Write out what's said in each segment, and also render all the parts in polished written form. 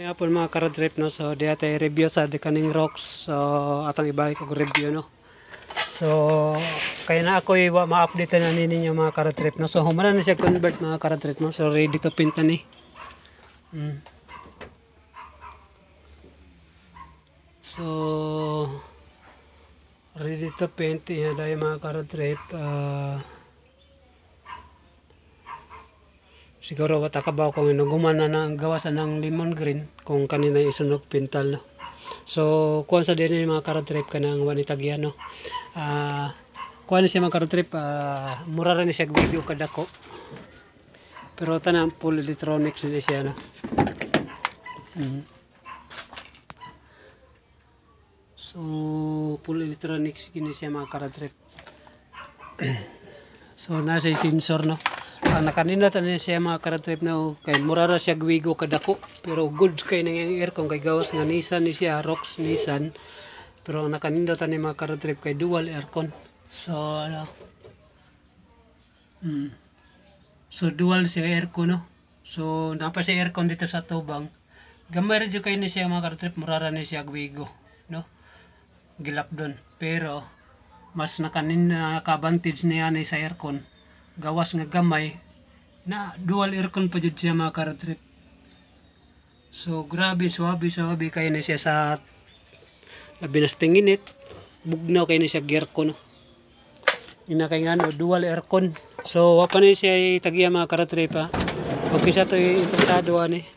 Nga po mga karad trip no, so di ata review sa kaning rocks, so atang ibalik og review no. So kaya na ako ma-update na ninyo mga karad trip no. So humana na siya convert mga karad trip no. So ready to paint na ni. So ready to paint yan dahil mga karad trip. Siguro wata ka ba kung gumana na gawasan ng lemon green kung kanina isunog pintal no. So kuan sa din mga karad trip kanang wanitagyan no. Kuan siya mga karad trip, mura ra ni siya video kadako. Pero tanang full electronics ni siya no. So full electronics gini siya mga karad trip. So nasa sensor no. Nakanindot na siya mga karad trip na kay mura ra siya gwigo kadako pero good kay nang aircon kay gawas nga Nissan ni siya, Rocks Nissan, pero nakanindot ni mga karad trip kay dual aircon. So so dual siya aircon no. So napa siya aircon dito sa tubang, gamay ra jud kay ni siya mga karad trip, mura ra ni siya gwigo no, gilap doon, pero mas naka-advantage niya ni sa aircon gawas nga gamay na dual aircon pa jud siya mga karad trip. So grabe suabe kay na siya sa labi na init, bugnaw kay na siya aircon no. Ina kay ngano dual aircon. So wa pa ni siya tagya mga karad trip ha. Okay sa to interesado ani.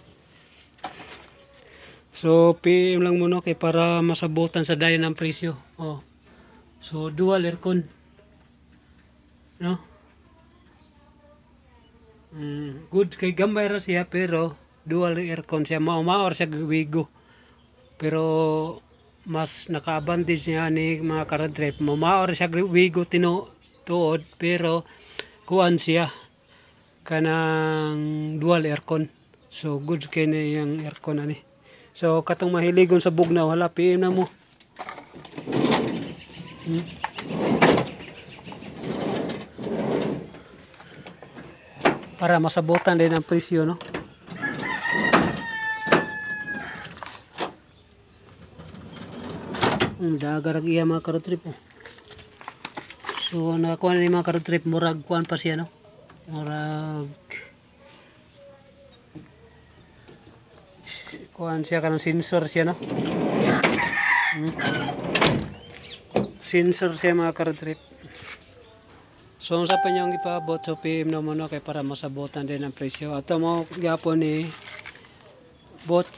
So PM lang mo no kay para masabutan sa dayon ng presyo. So dual aircon no. Good kay gamay ra siya pero dual aircon siya, maor siya gwigo, pero mas naka-advantage niya ni mga karad trip, maor siya gwigo tinuod pero kuan siya kanang dual aircon. So good kay na yung aircon ani. So katong mahiligon sa bugnaw hala PM na mo. Para masabutan din ang presyo no. Dagarag iya mga karad trip So nakakuha ni mga karad trip, murag kuan pa siya no, murag kuan siya kanang sensor siya no. Sensor siya mga karad trip. So sa pa niyong ipaabot so PM na mo no kay para masabutan din ang presyo. Ato mo gyapon ni bots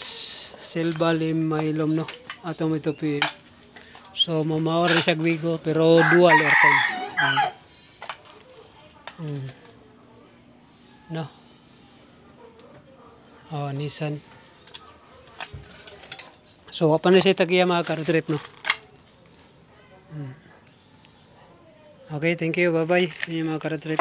Silva Lim Mailom no. Ato mo ito PM. So mamawar siya gwigo pero dual aircon. No. Nissan. So apa na siya tagiya mga karad trip no. Okay, thank you. Bye-bye. Mga karad trip.